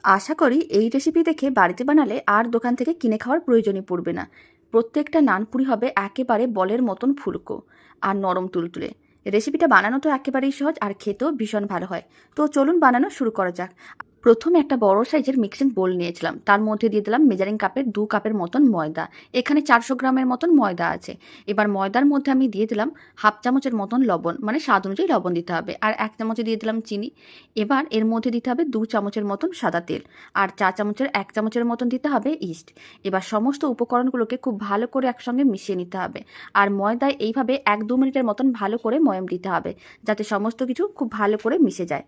আশা করি এই রেসিপি দেখে বাড়িতে বানালে আর দোকান থেকে কিনে খাওয়ার প্রয়োজনই পড়বে না। প্রত্যেকটা নানপুরি হবে একেবারে বলের মতন ফুলকো আর নরম তুলতুলে। রেসিপিটা বানানো তো একেবারেই সহজ আর খেতেও ভীষণ ভালো হয়। তো চলুন বানানো শুরু করা যাক। প্রথমে একটা বড় সাইজের মিক্সিং বোল নিয়েছিলাম, তার মধ্যে দিয়ে দিলাম মেজারিং কাপের 2 কাপের মতন ময়দা। এখানে 400 গ্রামের মতন ময়দা আছে। এবার ময়দার মধ্যে আমি দিয়ে দিলাম হাফ চামচের মতন লবণ, মানে স্বাদ অনুযায়ী লবণ দিতে হবে, আর 1 চামচে দিয়ে দিলাম চিনি। এবার এর মধ্যে দিতে হবে 2 চামচের মতন সাদা তেল, আর 4 চামচের 1 চামচের মতন দিতে হবে ইস্ট। এবার সমস্ত উপকরণগুলোকে খুব ভালো করে একসঙ্গে মিশিয়ে নিতে হবে, আর ময়দায় এইভাবে 1-2 মিনিটের মতন ভালো করে ময়াম দিতে হবে, যাতে সমস্ত কিছু খুব ভালো করে মিশে যায়।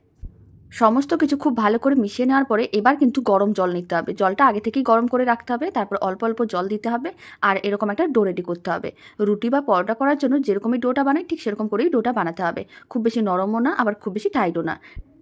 সমস্ত কিছু খুব ভালো করে মিশিয়ে নেওয়ার পরে এবার কিন্তু গরম জল নিতে হবে। জলটা আগে থেকেই গরম করে রাখতে হবে, তারপর অল্প অল্প জল দিতে হবে, আর এরকম একটা ডো রেডি করতে হবে। রুটি বা পরোটা করার জন্য যেরকমই ডোটা বানাই ঠিক সেরকম করেই ডোটা বানাতে হবে। খুব বেশি নরমও না, আবার খুব বেশি টাইটও না,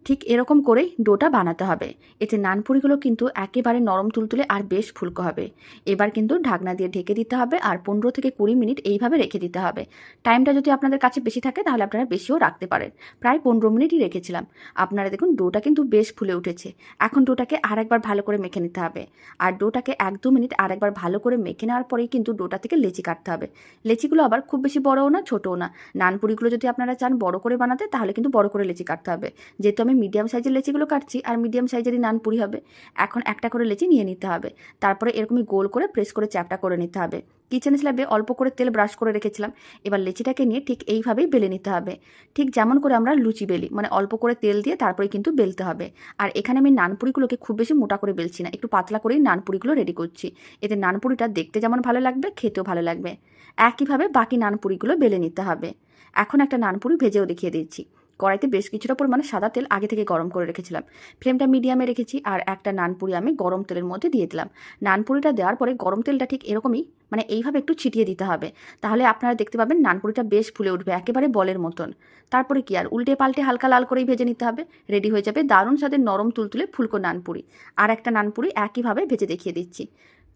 ঠিক এরকম করেই ডোটা বানাতে হবে। এতে নানপুরিগুলো কিন্তু একেবারে নরম তুলতুলে আর বেশ ফুলকো হবে। এবার কিন্তু ঢাকনা দিয়ে ঢেকে দিতে হবে, আর 15 থেকে 20 মিনিট এইভাবে রেখে দিতে হবে। টাইমটা যদি আপনাদের কাছে বেশি থাকে তাহলে আপনারা বেশিও রাখতে পারেন। প্রায় 15 মিনিটই রেখেছিলাম। আপনারা দেখুন ডোটা কিন্তু বেশ ফুলে উঠেছে। এখন ডোটাকে আরেকবার ভালো করে মেখে নিতে হবে, আর ডোটাকে 1-2 মিনিট আরেকবার ভালো করে মেখে নেওয়ার পরেই কিন্তু ডোটা থেকে লেচি কাটতে হবে। লেচিগুলো আবার খুব বেশি বড়ও না ছোটও না। নানপুরিগুলো যদি আপনারা চান বড় করে বানাতে তাহলে কিন্তু বড় করে লেচি কাটতে হবে। যেহেতু আমি মিডিয়াম সাইজের লেচিগুলো কাটছি আর মিডিয়াম সাইজেরই নানপুরি হবে, এখন একটা করে লেচি নিয়ে নিতে হবে। তারপরে এরকমই গোল করে প্রেস করে চ্যাপটা করে নিতে হবে। কিচেন স্ল্যাবে অল্প করে তেল ব্রাশ করে রেখেছিলাম। এবার লেচিটাকে নিয়ে ঠিক এইভাবেই বেলে নিতে হবে, ঠিক যেমন করে আমরা লুচি বেলি, মানে অল্প করে তেল দিয়ে তারপরে কিন্তু বেলতে হবে। আর এখানে আমি নানপুরিগুলোকে খুব বেশি মোটা করে বেলছি না, একটু পাতলা করেই নানপুরিগুলো রেডি করছি। এতে নানপুরিটা দেখতে যেমন ভালো লাগবে খেতেও ভালো লাগবে। একইভাবে বাকি নানপুরিগুলো বেলে নিতে হবে। এখন একটা নানপুরি ভেজেও দেখিয়ে দিচ্ছি। কড়াইতে বেশ কিছুটা পরিমাণে সাদা তেল আগে থেকে গরম করে রেখেছিলাম। ফ্লেমটা মিডিয়ামে রেখেছি, আর একটা নানপুরি আমি গরম তেলের মধ্যে দিয়ে দিলাম। নানপুরিটা দেওয়ার পরে গরম তেলটা ঠিক এরকমই, মানে এইভাবে একটু ছিটিয়ে দিতে হবে। তাহলে আপনারা দেখতে পাবেন নানপুরিটা বেশ ফুলে উঠবে একেবারে বলের মতন। তারপরে কি আর উল্টে পাল্টে হালকা লাল করেই ভেজে নিতে হবে। রেডি হয়ে যাবে দারুণ স্বাদের নরম তুলতুলে ফুলকো নানপুরি। আর একটা নানপুরি একইভাবে ভেজে দেখিয়ে দিচ্ছি।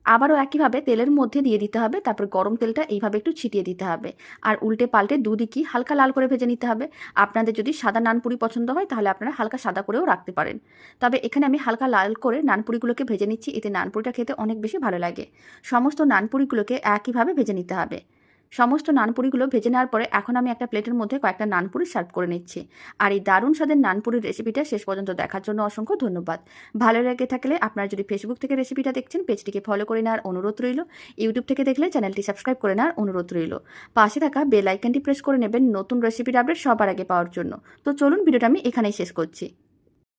আবারও একইভাবে তেলের মধ্যে দিয়ে দিতে হবে, তারপর গরম তেলটা এইভাবে একটু ছিটিয়ে দিতে হবে, আর উল্টে পাল্টে দুদিকই হালকা লাল করে ভেজে নিতে হবে। আপনাদের যদি সাদা নানপুরি পছন্দ হয় তাহলে আপনারা হালকা সাদা করেও রাখতে পারেন। তবে এখানে আমি হালকা লাল করে নানপুরিগুলোকে ভেজে নিচ্ছি, এতে নানপুরিটা খেতে অনেক বেশি ভালো লাগে। সমস্ত নানপুরিগুলোকে একইভাবে ভেজে নিতে হবে। সমস্ত নানপুরিগুলো ভেজে নেওয়ার পরে এখন আমি একটা প্লেটের মধ্যে কয়েকটা নানপুরি সার্ভ করে নিচ্ছি। আর এই দারুণ স্বাদের নানপুরির রেসিপিটা শেষ পর্যন্ত দেখার জন্য অসংখ্য ধন্যবাদ। ভালো লেগে থাকলে আপনারা যদি ফেসবুক থেকে রেসিপিটা দেখছেন পেজটিকে ফলো করে নেওয়ার অনুরোধ রইল। ইউটিউব থেকে দেখলে চ্যানেলটি সাবস্ক্রাইব করে নেওয়ার অনুরোধ রইল। পাশে থাকা বেল আইকনটি প্রেস করে নেবেন নতুন রেসিপির আপডেট সবার আগে পাওয়ার জন্য। তো চলুন ভিডিওটা আমি এখানেই শেষ করছি।